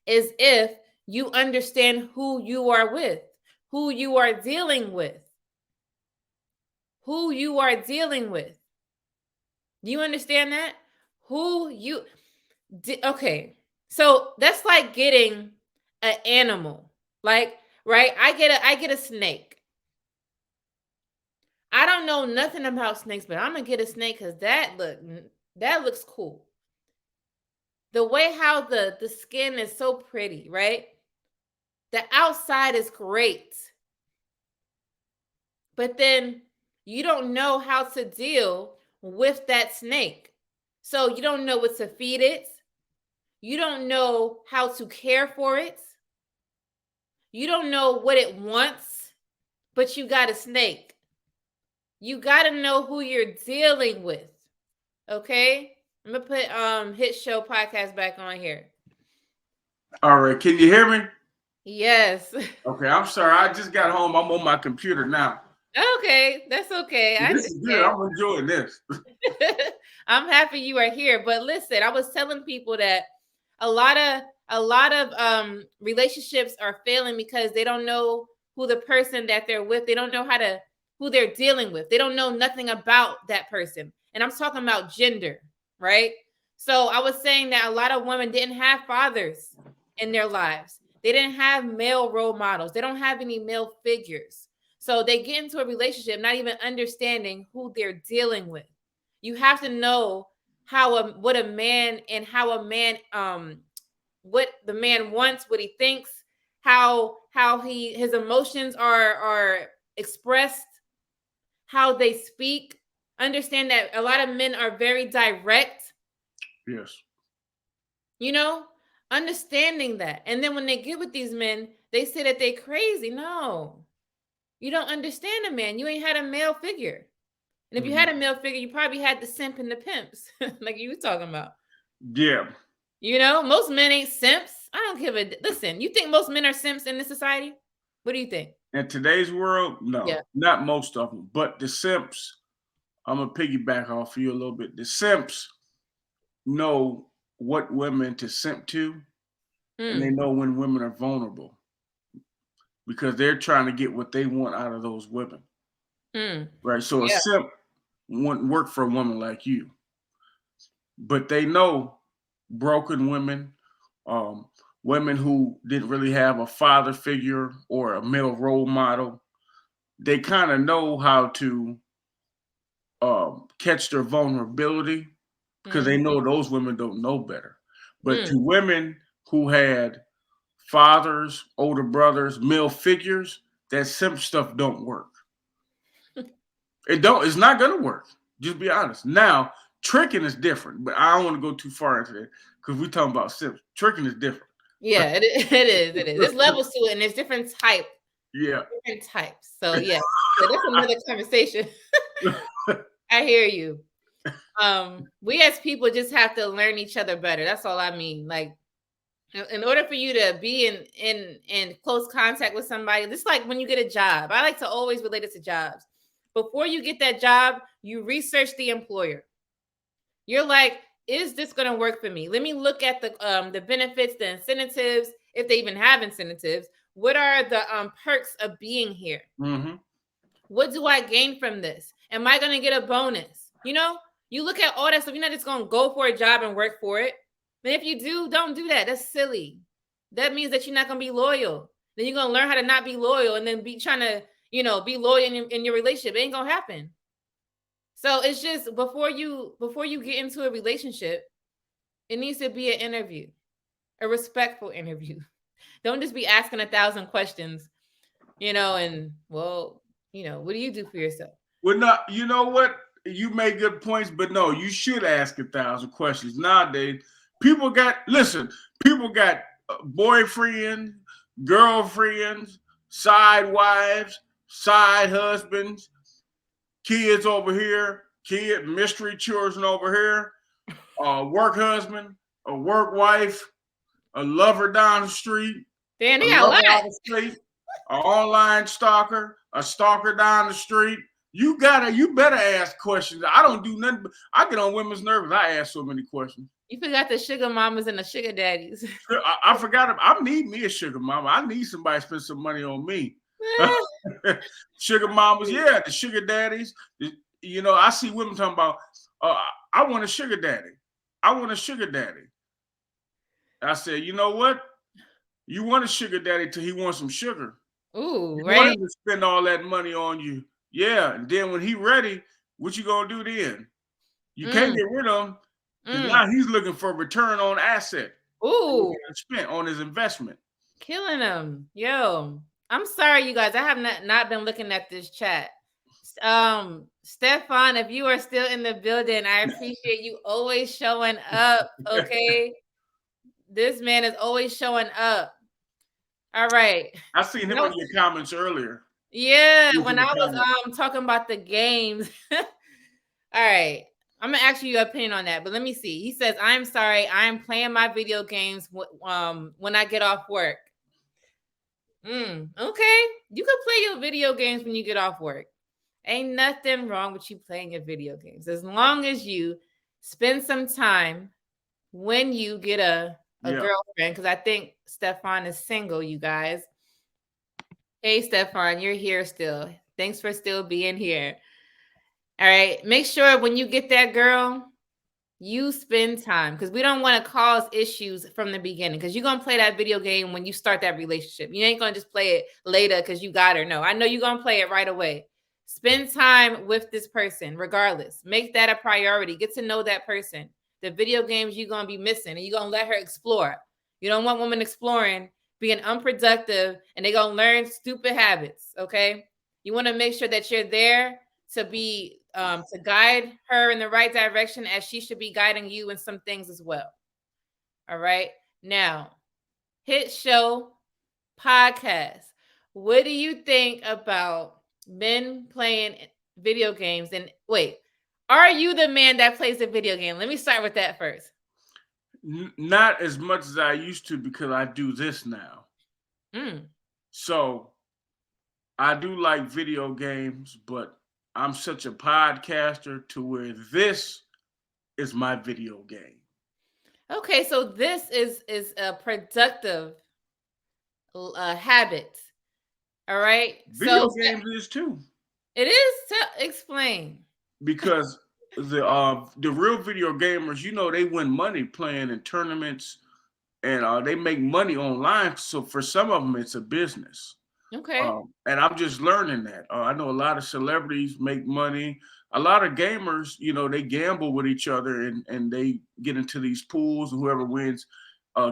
is if you understand who you are with, who you are dealing with. Who you are dealing with. Do you understand that? Okay. So that's like getting an animal. Like, right? I get a snake. I don't know nothing about snakes, but I'm gonna get a snake because that looks cool. The way how the skin is so pretty, right? The outside is great. But then you don't know how to deal with that snake. So you don't know what to feed it. You don't know how to care for it. You don't know what it wants, but you got a snake. You got to know who you're dealing with. Okay? I'm going to put Hit Show Podcast back on here. All right. Can you hear me? Yes. Okay. I'm sorry. I just got home. I'm on my computer now. Okay. That's okay. This is good. I'm enjoying this. I'm happy you are here. But listen, I was telling people that a lot of relationships are failing because they don't know who the person that they're with. They don't know who they're dealing with. They don't know nothing about that person. And I'm talking about gender, right? So I was saying that a lot of women didn't have fathers in their lives. They didn't have male role models. They don't have any male figures. So they get into a relationship not even understanding who they're dealing with. You have to know what the man what the man wants, what he thinks, how his emotions are expressed, how they speak. Understand that a lot of men are very direct. Yes. Understanding that. And then when they get with these men, they say that they crazy. No. You don't understand a man. You ain't had a male figure. And if you had a male figure, you probably had the simp and the pimps, like you were talking about. Yeah. Most men ain't simps. I don't give a listen. You think most men are simps in this society? What do you think? In today's world, no, not most of them. But the simps, I'm gonna piggyback off you a little bit. The simps know what women to simp to, and they know when women are vulnerable because they're trying to get what they want out of those women. Right. So a simp wouldn't work for a woman like you. But they know broken women, women who didn't really have a father figure or a male role model. They kind of know how to catch their vulnerability because they know those women don't know better. But to women who had fathers, older brothers, male figures, that simp stuff don't work. It's not gonna work. Just be honest. Now, tricking is different, but I don't want to go too far into it because we're talking about simps. Tricking is different. Yeah, it is. There's levels to it, and there's different types. Yeah. Different types. So yeah. So that's another conversation. I hear you. We as people just have to learn each other better. That's all I mean. Like, in order for you to be in close contact with somebody, it's like when you get a job. I like to always relate it to jobs. Before you get that job, you research the employer. You're like, is this going to work for me? Let me look at the benefits, the incentives, if they even have incentives. What are the perks of being here? What do I gain from this? Am I going to get a bonus? You look at all that stuff. You're not just going to go for a job and work for it. And if you do, don't do that. That's silly. That means that you're not going to be loyal. Then you're going to learn how to not be loyal and then be trying to, be loyal in your relationship. It ain't going to happen. So it's just before you get into a relationship, it needs to be an interview, a respectful interview. Don't just be asking 1,000 questions, and well, what do you do for yourself? Well, no, you know what? You make good points, but no, you should ask 1,000 questions. Nowadays, people got boyfriends, girlfriends, side wives, side husbands, kids over here, mystery children over here, work husband, a work wife, a lover down the street, Damn, a they got a lover lot. out the street, an online stalker, a stalker down the street. You better ask questions. I don't do nothing. I get on women's nerves. I ask so many questions. You forgot the sugar mamas and the sugar daddies. I forgot. I need me a sugar mama. I need somebody to spend some money on me. Sugar mamas, yeah, the sugar daddies. You know, I see women talking about, I want a sugar daddy. I want a sugar daddy. I said, you know what? You want a sugar daddy till he wants some sugar. Ooh, you right? want him to spend all that money on you. Yeah, and then when he ready, what you gonna do then? You can't get rid of him because now he's looking for a return on asset. Ooh, spent on his investment. Killing him. Yo, I'm sorry, you guys. I have not been looking at this chat. Stefan, if you are still in the building, I appreciate you always showing up. Okay. This man is always showing up. All right. I seen him in your comments earlier. Yeah, when I was talking about the games. All right. I'm gonna ask you your opinion on that, but let me see. He says, "I'm sorry, I'm playing my video games when I get off work." Okay, you can play your video games when you get off work. Ain't nothing wrong with you playing your video games as long as you spend some time when you get a girlfriend. Because I think Stefan is single, you guys. Hey, Stefan, you're here still. Thanks for still being here. All right. Make sure when you get that girl, you spend time because we don't want to cause issues from the beginning because you're going to play that video game when you start that relationship. You ain't going to just play it later because you got her. No, I know you're going to play it right away. Spend time with this person regardless. Make that a priority. Get to know that person. The video games you're going to be missing and you're going to let her explore. You don't want women exploring, being unproductive, and they're going to learn stupid habits, okay? You want to make sure that you're there to be to guide her in the right direction as she should be guiding you in some things as well. All right. Now, Hit Show Podcast. What do you think about men playing video games? And wait, are you the man that plays a video game? Let me start with that first. Not as much as I used to because I do this now. So I do like video games, but I'm such a podcaster to where this is my video game. Okay, so this is a productive habit. All right. Video games is too. It is. To explain. Because the real video gamers, you know, they win money playing in tournaments, and they make money online. So for some of them, it's a business. Okay. And I'm just learning that. I know a lot of celebrities make money. A lot of gamers, you know, they gamble with each other and they get into these pools, and whoever wins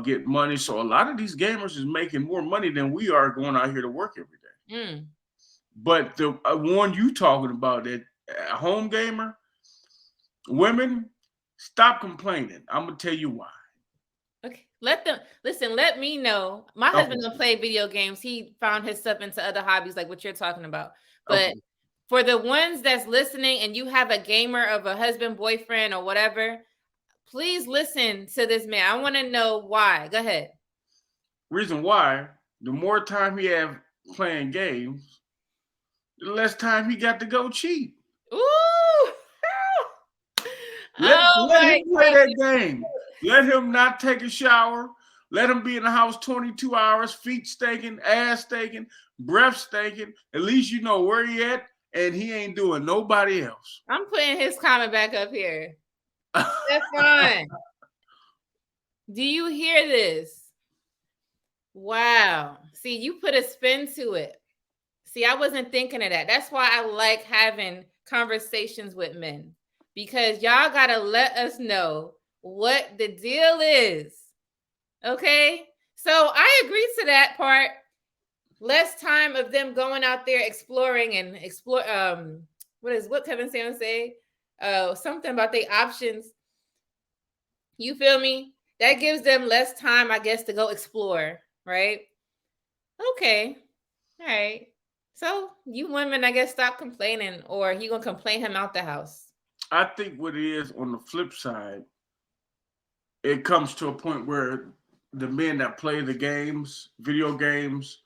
get money. So a lot of these gamers is making more money than we are going out here to work every day. But the one you talking about, that home gamer, women, stop complaining. I'm gonna tell you why. Okay, let them listen. Let me know. My husband don't play video games. He found himself into other hobbies like what you're talking about. But for the ones that's listening, and you have a gamer of a husband, boyfriend, or whatever, please listen to this man. I want to know why. Go ahead. Reason why: the more time he have playing games, the less time he got to go cheat. Ooh! Let him play that game. Let him not take a shower. Let him be in the house 22 hours, feet stinking, ass stinking, breath stinking. At least you know where he at, and he ain't doing nobody else. I'm putting his comment back up here. That's fine. Do you hear this? Wow. See, you put a spin to it. See, I wasn't thinking of that. That's why I like having conversations with men, because y'all got to let us know what the deal is. Okay? So I agree to that part. Less time of them going out there exploring and what Kevin Samuels say? Something about the options. You feel me? That gives them less time, I guess, to go explore, right? Okay. All right. So you women, I guess, stop complaining, or you gonna complain him out the house. I think what it is on the flip side, it comes to a point where the men that play the games, video games,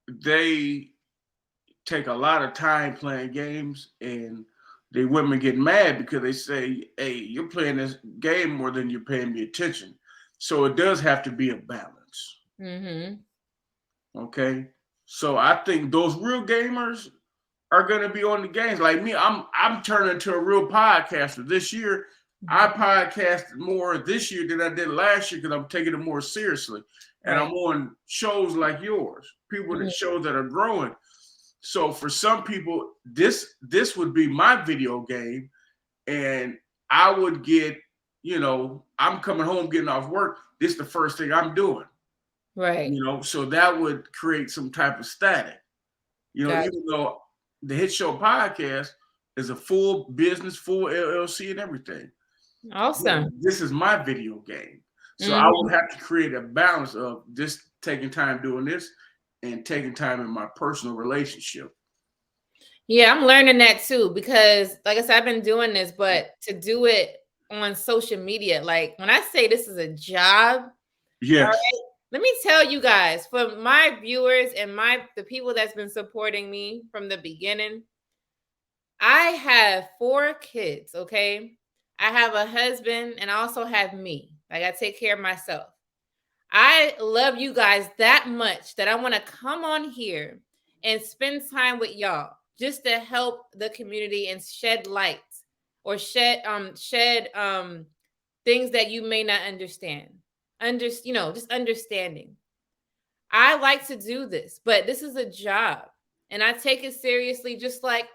they take a lot of time playing games, and the women get mad because they say, hey, you're playing this game more than you're paying me attention. So it does have to be a balance. Okay. So I think those real gamers are going to be on the games. Like me, I'm turning into a real podcaster this year. I podcasted more this year than I did last year because I'm taking it more seriously. And I'm on shows like yours, people that shows that are growing. So for some people, this would be my video game, and I would get, I'm coming home getting off work. This is the first thing I'm doing. Right. So that would create some type of static. Even though the Hit Show podcast is a full business, full LLC and everything. Awesome. This is my video game. So I would have to create a balance of just taking time doing this and taking time in my personal relationship. Yeah, I'm learning that too, because like I said, I've been doing this, but to do it on social media, like when I say this is a job, yes. All right, let me tell you guys, for my viewers and the people that's been supporting me from the beginning, I have 4 kids, okay? I have a husband and I also have me. Like I take care of myself. I love you guys that much that I want to come on here and spend time with y'all just to help the community and shed light or shed things that you may not understand. Just understanding. I like to do this, but this is a job and I take it seriously, just like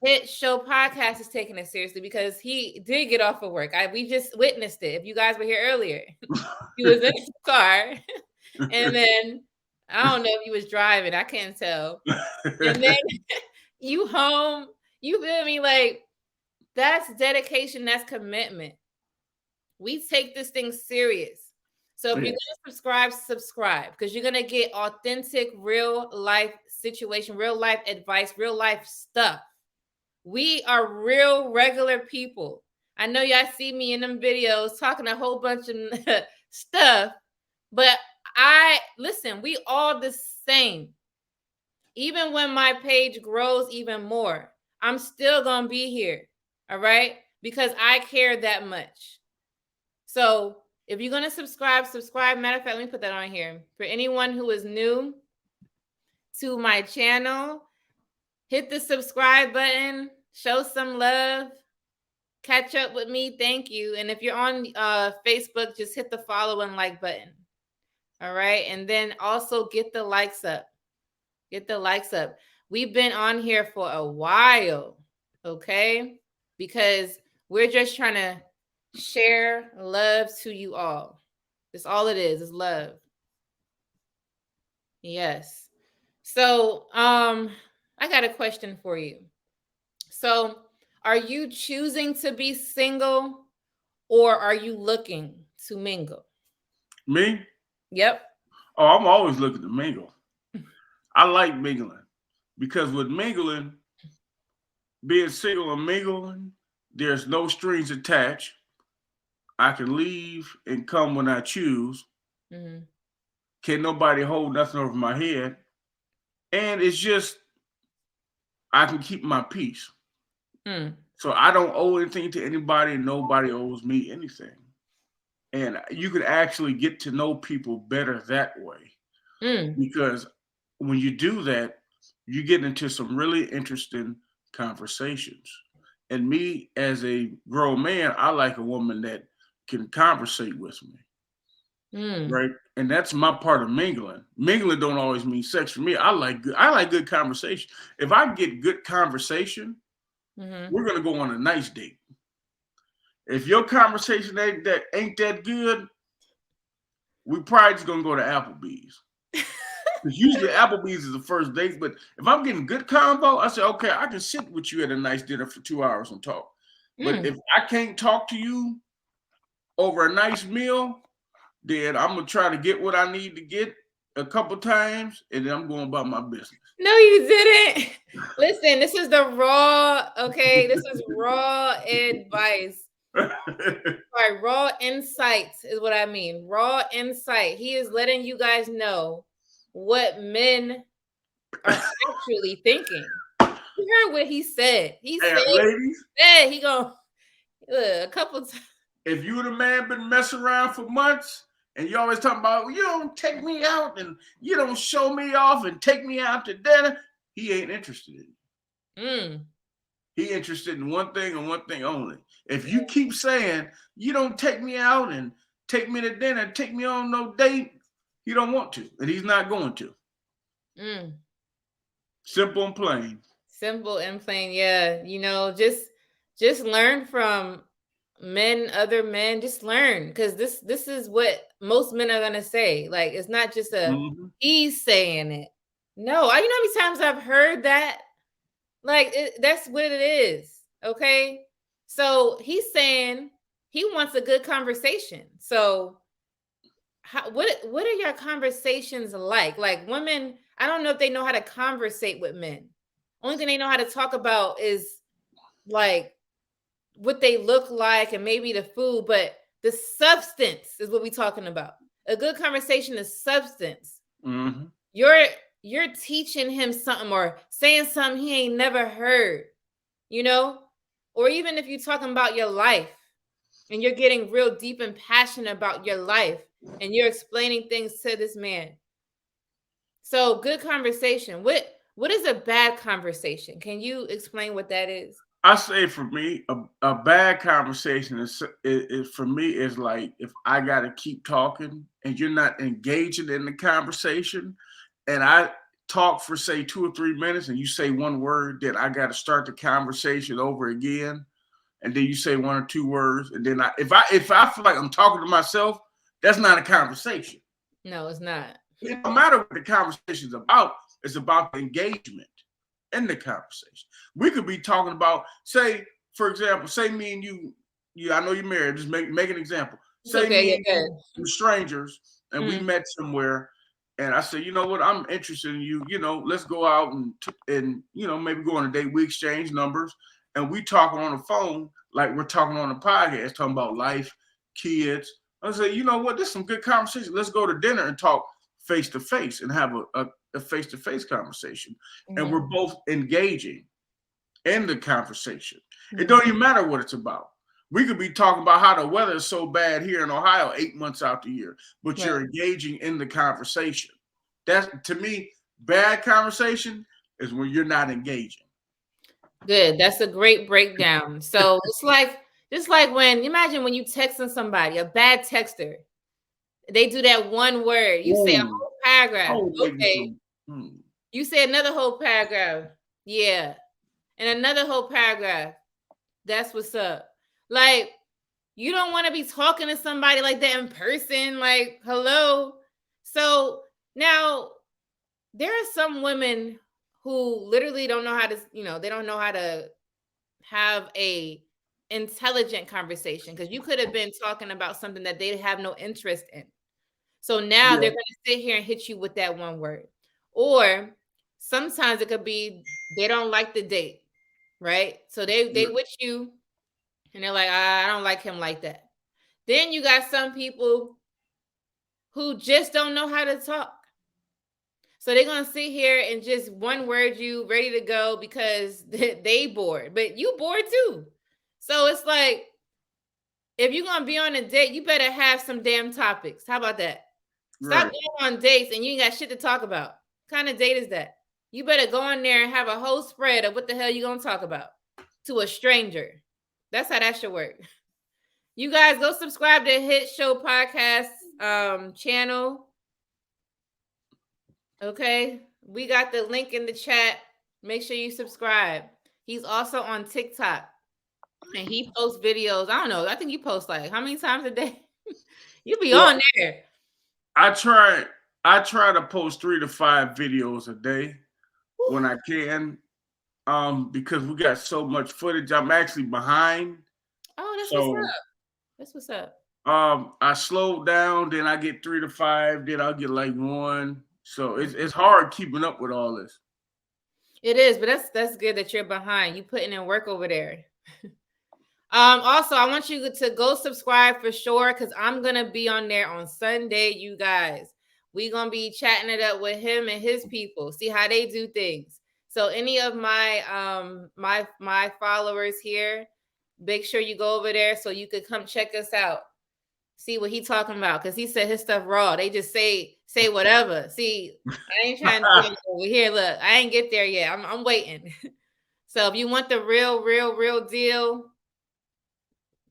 Hit Show Podcast is taking it seriously because he did get off of work. We just witnessed it. If you guys were here earlier, he was in his car, and then I don't know if he was driving. I can't tell. And then you home. You feel me? Like that's dedication. That's commitment. We take this thing serious. So if you're gonna subscribe because you're gonna get authentic, real life situation, real life advice, real life stuff. We are real regular people. I know y'all see me in them videos talking a whole bunch of stuff, but listen, we all the same. Even when my page grows even more, I'm still going to be here. All right? Because I care that much. So if you're going to subscribe. Matter of fact, let me put that on here. For anyone who is new to my channel, hit the subscribe button. Show some love. Catch up with me. Thank you. And if you're on Facebook, just hit the follow and like button. All right. And then also get the likes up. Get the likes up. We've been on here for a while. Okay. Because we're just trying to share love to you all. That's all it is love. Yes. So, I got a question for you. So, are you choosing to be single or are you looking to mingle? Me? Yep. Oh, I'm always looking to mingle. I like mingling because with mingling, being single and mingling, there's no strings attached. I can leave and come when I choose. Can't nobody hold nothing over my head. And it's just, I can keep my peace. So I don't owe anything to anybody and nobody owes me anything. And you can actually get to know people better that way. Because when you do that, you get into some really interesting conversations. And me as a grown man, I like a woman that can conversate with me. Right. And that's my part of mingling. Mingling don't always mean sex for me. I like good conversation. If I get good conversation, we're gonna go on a nice date. If your conversation ain't that good, we probably just gonna go to Applebee's. Because usually Applebee's is the first date, but if I'm getting good convo, I say, okay, I can sit with you at a nice dinner for 2 hours and talk. But if I can't talk to you over a nice meal, then I'm gonna try to get what I need to get a couple times, and then I'm going about my business. No, you didn't. Listen, this is the raw, okay? This is raw advice. Right, raw insights is what I mean. Raw insight. He is letting you guys know what men are actually thinking. You heard what he said. He said, ladies, he gonna a couple times. If you the man been messing around for months and you always talking about you don't take me out and you don't show me off and take me out to dinner, he ain't interested in you. He interested in one thing and one thing only. If you keep saying you don't take me out and take me to dinner, take me on no date, he don't want to, and he's not going to. Simple and plain. Simple and plain, yeah. You know, just learn from men, other men. Just learn, because this is what most men are gonna say. Like, it's not just he's saying it. No, you know how many times I've heard that. Like, that's what it is. Okay, so he's saying he wants a good conversation. So, what are your conversations like? Like, women, I don't know if they know how to conversate with men. Only thing they know how to talk about is like what they look like and maybe the food, but the substance is what we're talking about. A good conversation is substance. You're teaching him something or saying something he ain't never heard, you know? Or even if you're talking about your life and you're getting real deep and passionate about your life and you're explaining things to this man. So, good conversation. What is a bad conversation? Can you explain what that is? I say for me, a bad conversation is for me is like if I got to keep talking and you're not engaging in the conversation, and I talk for say 2 or 3 minutes and you say one word, then I got to start the conversation over again, and then you say 1 or 2 words, and then if I feel like I'm talking to myself, that's not a conversation. No, it's not. It don't matter what the conversation is about. It's about the engagement in the conversation. We could be talking about, say, for example, say me and you, I know you're married. Just make an example. Say me and you, we're strangers, and we met somewhere, and I say, you know what, I'm interested in you. You know, let's go out and you know, maybe go on a date. We exchange numbers, and we talking on the phone like we're talking on a podcast, talking about life, kids. I say, you know what, this is some good conversation. Let's go to dinner and talk face to face and have a face-to-face conversation. And we're both engaging in the conversation. It don't even matter what it's about. We could be talking about how the weather is so bad here in Ohio 8 months out the year, but you're engaging in the conversation. That's, to me, bad conversation is when you're not engaging. Good. That's a great breakdown. So it's just like when, imagine when you texting somebody, a bad texter, they do that one word. You say a whole paragraph. Okay. You say another whole paragraph. Yeah. And another whole paragraph. That's what's up. Like, you don't want to be talking to somebody like that in person. Like, hello. So now there are some women who literally don't know how to, you know, they don't know how to have a intelligent conversation, because you could have been talking about something that they have no interest in. So now they're going to sit here and hit you with that one word. Or sometimes it could be they don't like the date, right? So they with you and they're like, I don't like him like that. Then you got some people who just don't know how to talk. So they're going to sit here and just one word you, ready to go, because they bored. But you bored too. So it's like, if you're going to be on a date, you better have some damn topics. How about that? Stop going on dates and you ain't got shit to talk about. What kind of date is that? You better go on there and have a whole spread of what the hell you going to talk about to a stranger. That's how that should work. You guys go subscribe to Hit Show Podcast channel. Okay. We got the link in the chat. Make sure you subscribe. He's also on TikTok and he posts videos. I don't know. I think you post like how many times a day? You be on there. I try I try to post 3 to 5 videos a day when I can, because we got so much footage. I'm actually behind. Oh, that's what's up. That's what's up. I slow down, then I get 3 to 5, then I'll get like 1. So it's hard keeping up with all this. It is, but that's good that you're behind. You putting in work over there. Also, I want you to go subscribe for sure, because I'm gonna be on there on Sunday, you guys. We're gonna be chatting it up with him and his people, see how they do things. So any of my my followers here, make sure you go over there so you could come check us out. See what he talking about, because he said his stuff raw. They just say whatever. See, I ain't trying to get over here. Look, I ain't get there yet. I'm waiting. So if you want the real deal,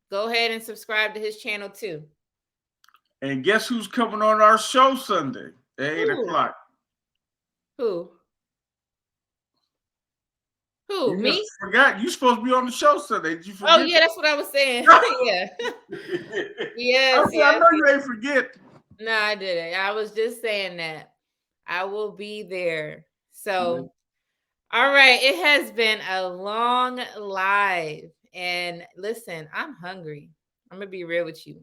go ahead and subscribe to his channel too. And guess who's coming on our show Sunday at 8 o'clock? Who? You Me? Forgot you supposed to be on the show Sunday. Did you forget? Oh yeah, that's what I was saying. Yeah. Yes. I know you ain't forget. No, I didn't. I was just saying that I will be there. So, all right. It has been a long live, and listen, I'm hungry. I'm gonna be real with you.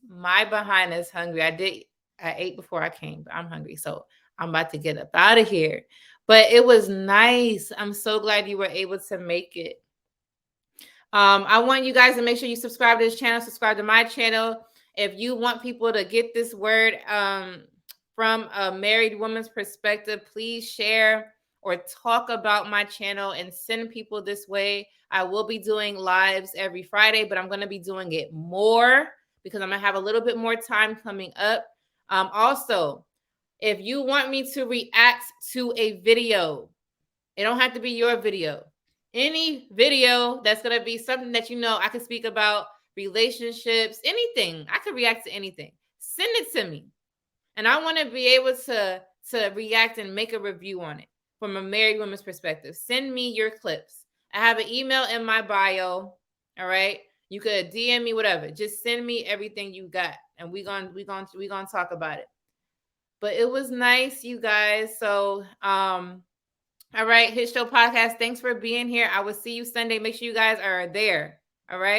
My behind is hungry. I ate before I came, but I'm hungry, so I'm about to get up out of here. But it was nice. I'm so glad you were able to make it. I want you guys to make sure you subscribe to this channel, subscribe to my channel. If you want people to get this word from a married woman's perspective, please share or talk about my channel and send people this way. I will be doing lives every Friday, but I'm going to be doing it more because I'm going to have a little bit more time coming up. Also, if you want me to react to a video, it don't have to be your video. Any video that's going to be something that I can speak about, relationships, anything. I can react to anything. Send it to me. And I want to be able to react and make a review on it from a married woman's perspective. Send me your clips. I have an email in my bio. All right. You could DM me, whatever. Just send me everything you got, and we're gonna talk about it. But it was nice, you guys. So all right, Hit Show Podcast. Thanks for being here. I will see you Sunday. Make sure you guys are there. All right.